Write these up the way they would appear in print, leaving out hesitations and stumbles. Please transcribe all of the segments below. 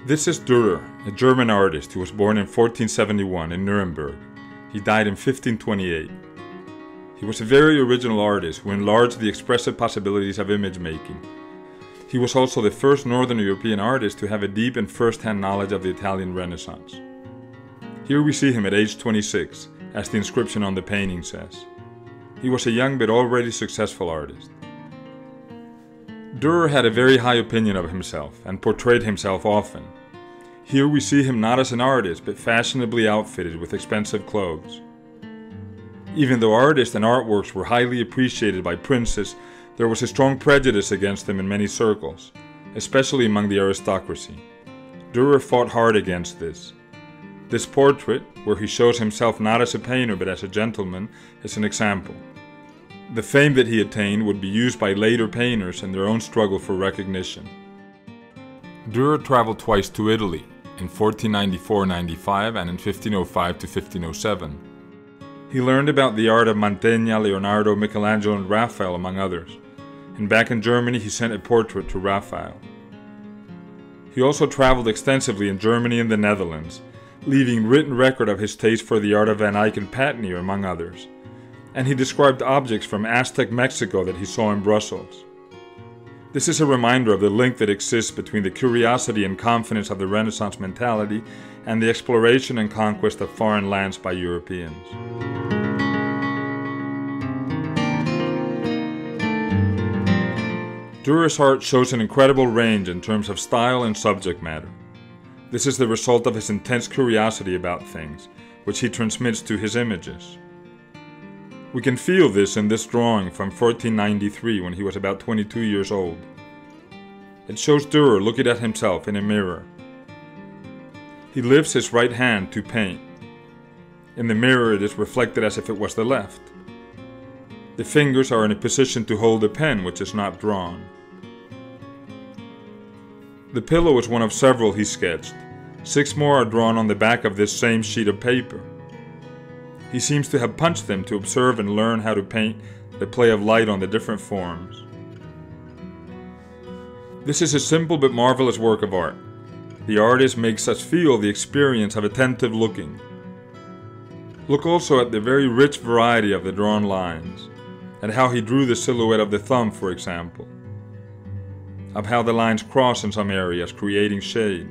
This is Dürer, a German artist who was born in 1471 in Nuremberg. He died in 1528. He was a very original artist who enlarged the expressive possibilities of image making. He was also the first Northern European artist to have a deep and first-hand knowledge of the Italian Renaissance. Here we see him at age 26, as the inscription on the painting says. He was a young but already successful artist. Dürer had a very high opinion of himself and portrayed himself often. Here we see him not as an artist but fashionably outfitted with expensive clothes. Even though artists and artworks were highly appreciated by princes, there was a strong prejudice against them in many circles, especially among the aristocracy. Dürer fought hard against this. This portrait, where he shows himself not as a painter but as a gentleman, is an example. The fame that he attained would be used by later painters in their own struggle for recognition. Dürer traveled twice to Italy, in 1494-95 and in 1505-1507. He learned about the art of Mantegna, Leonardo, Michelangelo and Raphael, among others, and back in Germany he sent a portrait to Raphael. He also traveled extensively in Germany and the Netherlands, leaving written record of his taste for the art of Van Eyck and Patnier, among others. And he described objects from Aztec Mexico that he saw in Brussels. This is a reminder of the link that exists between the curiosity and confidence of the Renaissance mentality and the exploration and conquest of foreign lands by Europeans. Dürer's art shows an incredible range in terms of style and subject matter. This is the result of his intense curiosity about things, which he transmits to his images. We can feel this in this drawing from 1493 when he was about 22 years old. It shows Dürer looking at himself in a mirror. He lifts his right hand to paint. In the mirror it is reflected as if it was the left. The fingers are in a position to hold a pen which is not drawn. The pillow is one of several he sketched. 6 more are drawn on the back of this same sheet of paper. He seems to have punched them to observe and learn how to paint the play of light on the different forms. This is a simple but marvelous work of art. The artist makes us feel the experience of attentive looking. Look also at the very rich variety of the drawn lines, and how he drew the silhouette of the thumb, for example, of how the lines cross in some areas, creating shade.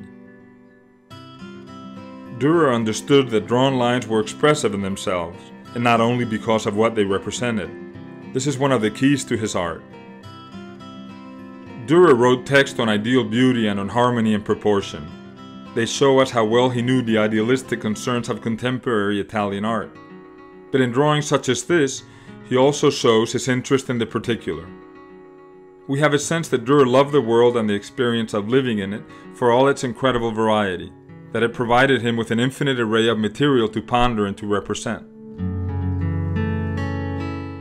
Dürer understood that drawn lines were expressive in themselves, and not only because of what they represented. This is one of the keys to his art. Dürer wrote text on ideal beauty and on harmony and proportion. They show us how well he knew the idealistic concerns of contemporary Italian art. But in drawings such as this, he also shows his interest in the particular. We have a sense that Dürer loved the world and the experience of living in it for all its incredible variety, that it provided him with an infinite array of material to ponder and to represent.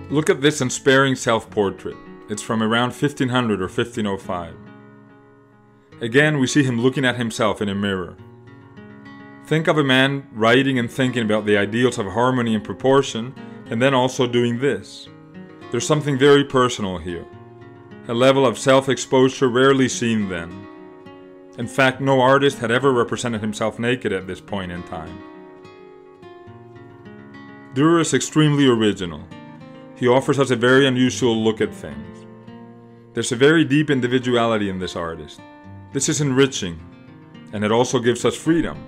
Look at this unsparing self-portrait. It's from around 1500 or 1505. Again, we see him looking at himself in a mirror. Think of a man writing and thinking about the ideals of harmony and proportion, and then also doing this. There's something very personal here, a level of self-exposure rarely seen then. In fact, no artist had ever represented himself naked at this point in time. Dürer is extremely original. He offers us a very unusual look at things. There's a very deep individuality in this artist. This is enriching, and it also gives us freedom.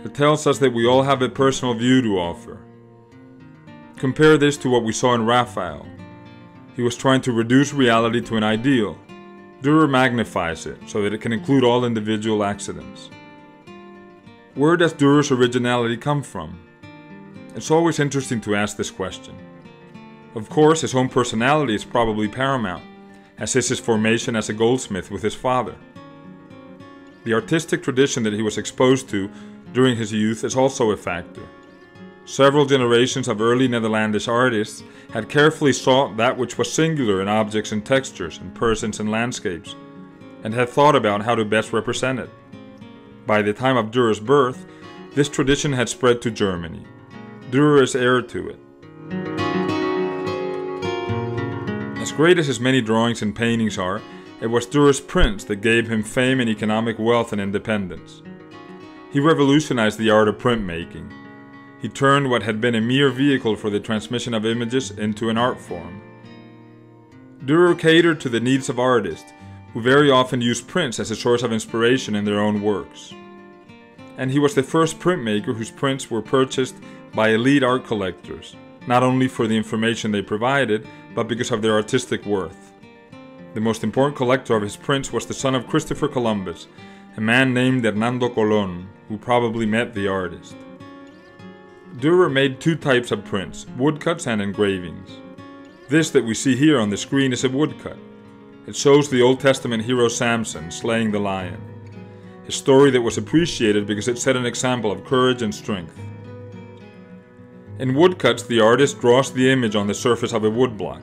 It tells us that we all have a personal view to offer. Compare this to what we saw in Raphael. He was trying to reduce reality to an ideal. Dürer magnifies it so that it can include all individual accidents. Where does Dürer's originality come from? It's always interesting to ask this question. Of course, his own personality is probably paramount, as is his formation as a goldsmith with his father. The artistic tradition that he was exposed to during his youth is also a factor. Several generations of early Netherlandish artists had carefully sought that which was singular in objects and textures, in persons and landscapes, and had thought about how to best represent it. By the time of Dürer's birth, this tradition had spread to Germany. Dürer is heir to it. As great as his many drawings and paintings are, It was Dürer's prints that gave him fame and economic wealth and independence. He revolutionized the art of printmaking. He turned what had been a mere vehicle for the transmission of images into an art form. Dürer catered to the needs of artists, who very often used prints as a source of inspiration in their own works. And he was the first printmaker whose prints were purchased by elite art collectors, not only for the information they provided, but because of their artistic worth. The most important collector of his prints was the son of Christopher Columbus, a man named Hernando Colón, who probably met the artist. Dürer made two types of prints, woodcuts and engravings. This that we see here on the screen is a woodcut. It shows the Old Testament hero Samson slaying the lion, a story that was appreciated because it set an example of courage and strength. In woodcuts, the artist draws the image on the surface of a woodblock.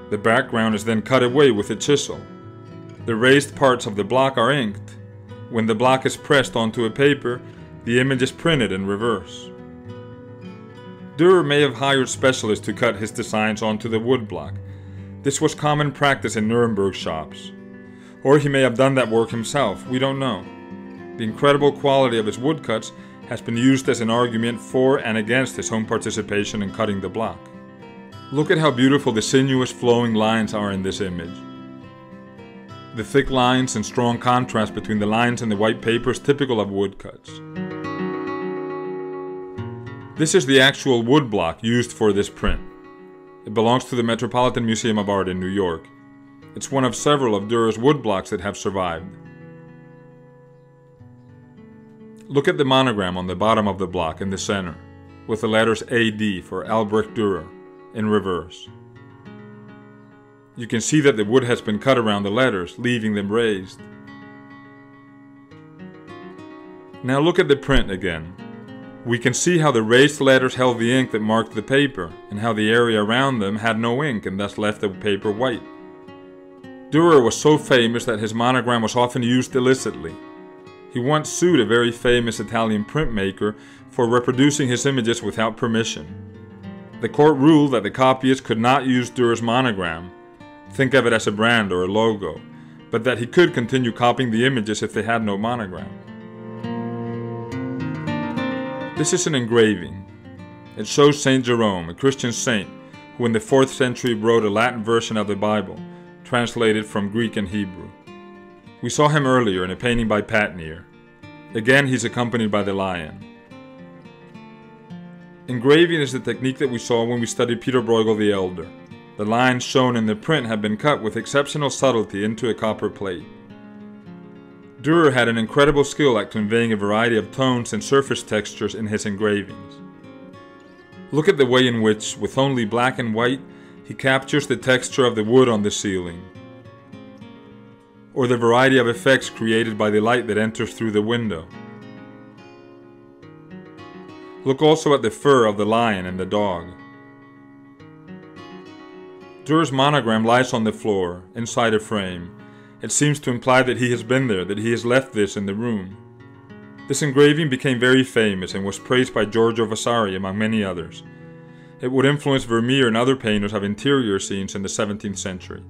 The background is then cut away with a chisel. The raised parts of the block are inked. When the block is pressed onto a paper, the image is printed in reverse. Dürer may have hired specialists to cut his designs onto the woodblock. This was common practice in Nuremberg shops. Or he may have done that work himself, we don't know. The incredible quality of his woodcuts has been used as an argument for and against his own participation in cutting the block. Look at how beautiful the sinuous flowing lines are in this image. The thick lines and strong contrast between the lines and the white paper is typical of woodcuts. This is the actual woodblock used for this print. It belongs to the Metropolitan Museum of Art in New York. It's one of several of Dürer's woodblocks that have survived. Look at the monogram on the bottom of the block in the center, with the letters AD for Albrecht Dürer, in reverse. You can see that the wood has been cut around the letters, leaving them raised. Now look at the print again. We can see how the raised letters held the ink that marked the paper, and how the area around them had no ink and thus left the paper white. Dürer was so famous that his monogram was often used illicitly. He once sued a very famous Italian printmaker for reproducing his images without permission. The court ruled that the copyist could not use Dürer's monogram, think of it as a brand or a logo, but that he could continue copying the images if they had no monogram. This is an engraving. It shows Saint Jerome, a Christian saint, who in the 4th century wrote a Latin version of the Bible, translated from Greek and Hebrew. We saw him earlier in a painting by Patnier. Again, he's accompanied by the lion. Engraving is the technique that we saw when we studied Peter Bruegel the Elder. The lines shown in the print have been cut with exceptional subtlety into a copper plate. Dürer had an incredible skill at conveying a variety of tones and surface textures in his engravings. Look at the way in which, with only black and white, he captures the texture of the wood on the ceiling, or the variety of effects created by the light that enters through the window. Look also at the fur of the lion and the dog. Dürer's monogram lies on the floor, inside a frame. It seems to imply that he has been there, that he has left this in the room. This engraving became very famous and was praised by Giorgio Vasari among many others. It would influence Vermeer and other painters of interior scenes in the 17th century.